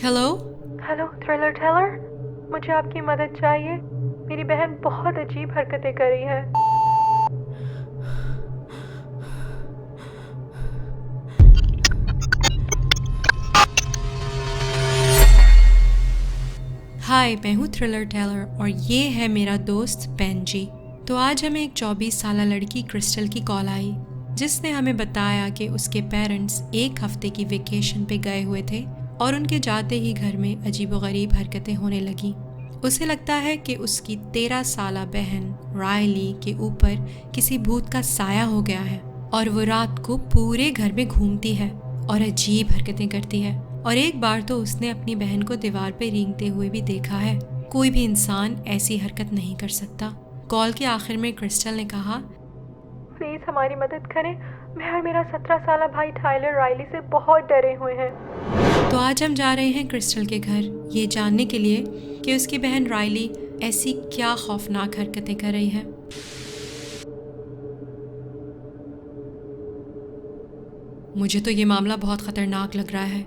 Hello. Hello thriller Taylor, मुझे आपकी मदद चाहिए। मेरी बहन बहुत अजीब हरकतें कर रही है। हाय, मैं हूँ थ्रिलर टेलर और ये है मेरा दोस्त बेंजी। तो आज हमें एक 24 साल लड़की क्रिस्टल की कॉल आई, जिसने हमें बताया कि उसके पेरेंट्स एक हफ्ते की वेकेशन पे गए हुए थे और उनके जाते ही घर में अजीबोगरीब हरकतें होने लगी। उसे लगता है कि उसकी 13 साला बहन रायली के ऊपर किसी भूत का साया हो गया है और वो रात को पूरे घर में घूमती है और अजीब हरकतें करती है। और एक बार तो उसने अपनी बहन को दीवार पे रेंगते हुए भी देखा है। कोई भी इंसान ऐसी हरकत नहीं कर सकता। कॉल के आखिर में क्रिस्टल ने कहा, प्लीज़ हमारी मदद करें। मैं और मेरा 17 साला भाई टाइलर रायली से बहुत डरे हुए हैं। तो आज हम जा रहे हैं क्रिस्टल के घर, ये जानने के लिए कि उसकी बहन रायली ऐसी क्या खौफनाक हरकतें कर रही है। मुझे तो ये मामला बहुत खतरनाक लग रहा है।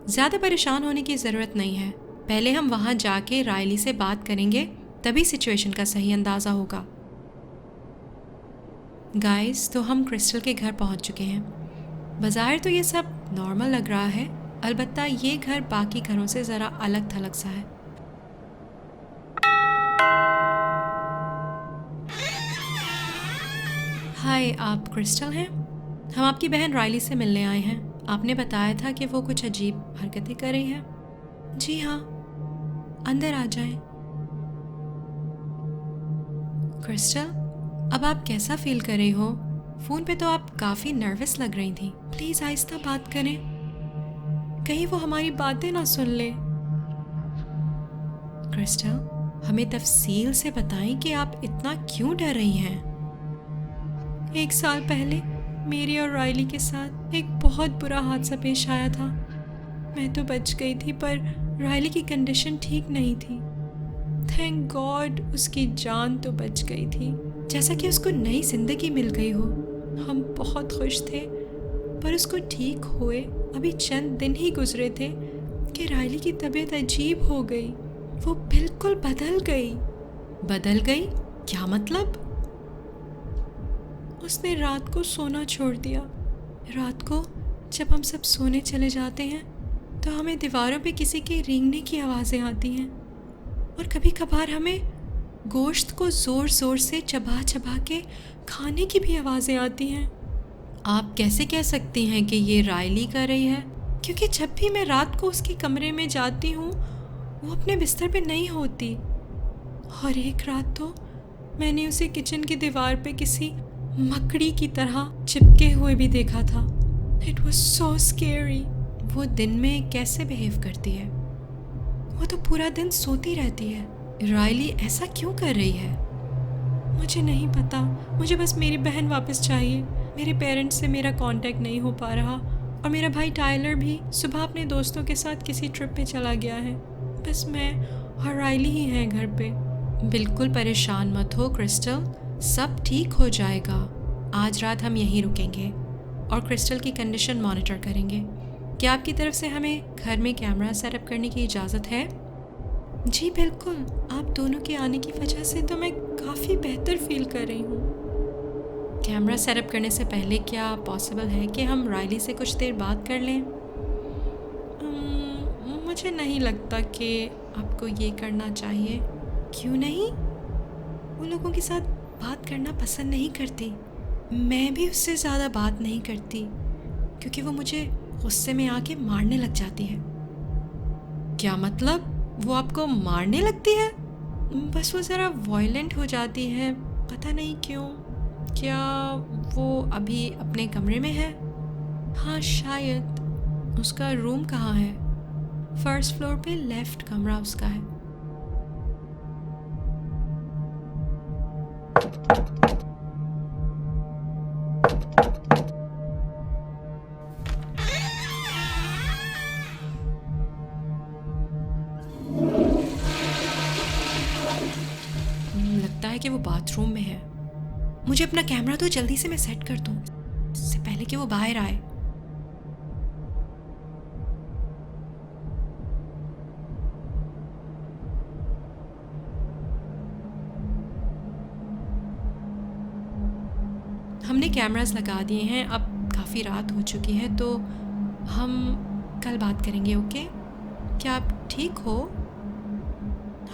ज़्यादा परेशान होने की ज़रूरत नहीं है। पहले हम वहाँ जाके रायली से बात करेंगे, तभी सिचुएशन का सही अंदाज़ा होगा। गाइस, तो हम क्रिस्टल के घर पहुँच चुके हैं। बाज़ार तो ये सब नॉर्मल लग रहा है, अलबत्ता ये घर बाकी घरों से ज़रा अलग थलग सा है। हाय, आप क्रिस्टल हैं? हम आपकी बहन रायली से मिलने आए हैं। आपने बताया था कि वो कुछ अजीब हरकतें कर रही हैं। जी हाँ, अंदर आ जाएं। क्रिस्टल, अब आप कैसा फील कर रही हो? फ़ोन पे तो आप काफ़ी नर्वस लग रही थी। प्लीज़ आहिस्ता बात करें, कहीं वो हमारी बातें ना सुन ले। क्रिस्टल, हमें तफसील से बताएं कि आप इतना क्यों डर रही हैं। 1 साल पहले मेरी और रायली के साथ एक बहुत बुरा हादसा पेश आया था। मैं तो बच गई थी, पर रायली की कंडीशन ठीक नहीं थी। थैंक गॉड उसकी जान तो बच गई थी, जैसा कि उसको नई जिंदगी मिल गई हो। हम बहुत खुश थे, पर उसको ठीक हुए अभी चंद दिन ही गुजरे थे कि रायली की तबीयत अजीब हो गई। वो बिल्कुल बदल गई। बदल गई? क्या मतलब? उसने रात को सोना छोड़ दिया। रात को जब हम सब सोने चले जाते हैं तो हमें दीवारों पे किसी के रेंगने की आवाज़ें आती हैं और कभी कभार हमें गोश्त को ज़ोर ज़ोर से चबा चबा के खाने की भी आवाज़ें आती हैं। आप कैसे कह सकती हैं कि ये रायली कर रही है? क्योंकि जब भी मैं रात को उसके कमरे में जाती हूँ वो अपने बिस्तर पे नहीं होती। और एक रात तो मैंने उसे किचन की दीवार पे किसी मकड़ी की तरह चिपके हुए भी देखा था। It was so scary. वो दिन में कैसे बिहेव करती है? वो तो पूरा दिन सोती रहती है। रायली ऐसा क्यों कर रही है? मुझे नहीं पता। मुझे बस मेरी बहन वापस चाहिए। मेरे पेरेंट्स से मेरा कांटेक्ट नहीं हो पा रहा और मेरा भाई टाइलर भी सुबह अपने दोस्तों के साथ किसी ट्रिप पे चला गया है। बस मैं और रायली ही हैं घर पे। बिल्कुल परेशान मत हो क्रिस्टल, सब ठीक हो जाएगा। आज रात हम यहीं रुकेंगे और क्रिस्टल की कंडीशन मॉनिटर करेंगे। क्या आपकी तरफ से हमें घर में कैमरा सेटअप करने की इजाज़त है? जी बिल्कुल। आप दोनों के आने की वजह से तो मैं काफ़ी बेहतर फील कर रही हूँ। कैमरा सेटअप करने से पहले क्या पॉसिबल है कि हम रायली से कुछ देर बात कर लें? मुझे नहीं लगता कि आपको ये करना चाहिए। क्यों नहीं? वो लोगों के साथ बात करना पसंद नहीं करती। मैं भी उससे ज़्यादा बात नहीं करती क्योंकि वो मुझे गुस्से में आके मारने लग जाती है। क्या मतलब? वो आपको मारने लगती है? बस वो ज़रा वायलेंट हो जाती है, पता नहीं क्यों। क्या वो अभी अपने कमरे में है? हाँ शायद। उसका रूम कहाँ है? फर्स्ट फ्लोर पे लेफ्ट कमरा उसका है। लगता है कि वो बाथरूम में है। मुझे अपना कैमरा तो जल्दी से मैं सेट कर दूँ, इससे पहले कि वो बाहर आए। हमने कैमरास लगा दिए हैं, अब काफ़ी रात हो चुकी है, तो हम कल बात करेंगे, ओके? क्या आप ठीक हो?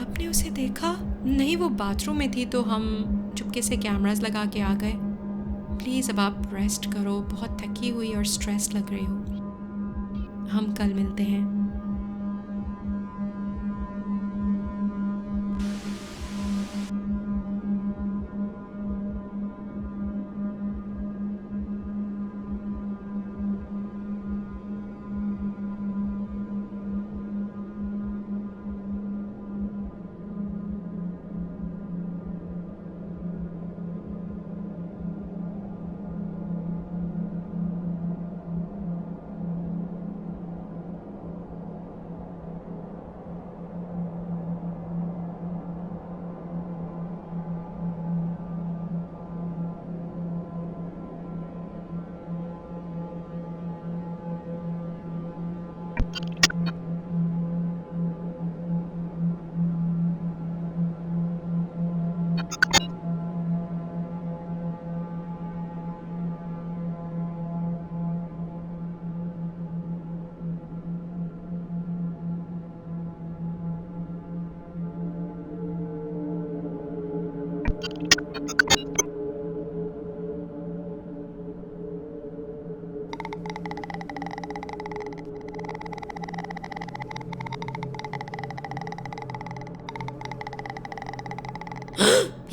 आपने उसे देखा? नहीं, वो बाथरूम में थी, तो हम चुपके से कैमरास लगा के आ गए। प्लीज़ अब आप रेस्ट करो, बहुत थकी हुई और स्ट्रेस लग रही हो। हम कल मिलते हैं।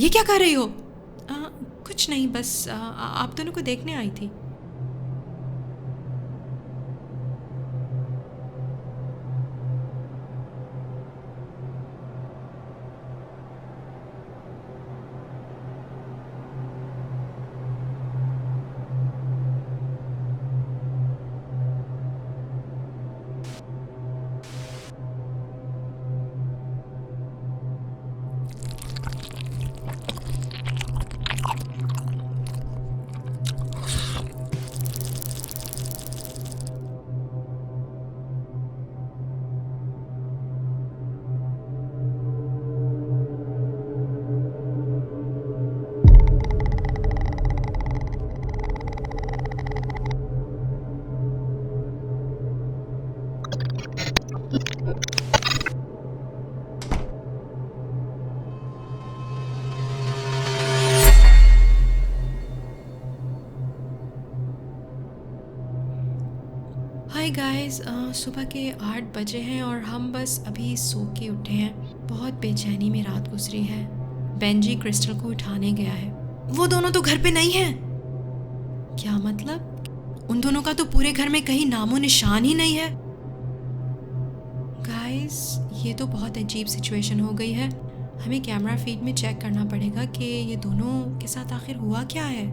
ये क्या कर रही हो? कुछ नहीं, बस आप दोनों को देखने आई थी। हाय गाइस, सुबह के 8 बजे हैं और हम बस अभी सो के उठे हैं। बहुत बेचैनी में रात गुजरी है। बेंजी क्रिस्टल को उठाने गया है। वो दोनों तो घर पे नहीं हैं। क्या मतलब? उन दोनों का तो पूरे घर में कहीं नामो निशान ही नहीं है। गाइस, ये तो बहुत अजीब सिचुएशन हो गई है। हमें कैमरा फीड में चेक करना पड़ेगा कि ये दोनों के साथ आखिर हुआ क्या है।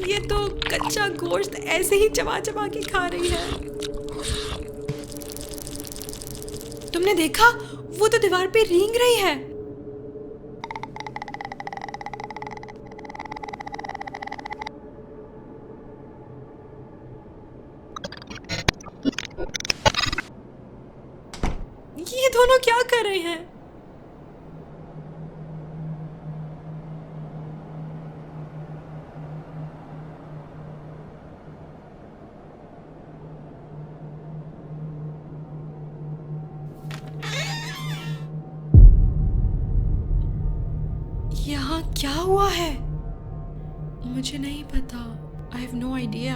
ये तो कच्चा गोश्त ऐसे ही चबा चबा के खा रही है। तुमने देखा? वो तो दीवार पे रेंग रही है। ये दोनों क्या कर रहे हैं? यहाँ क्या हुआ है? मुझे नहीं पता। I have no idea.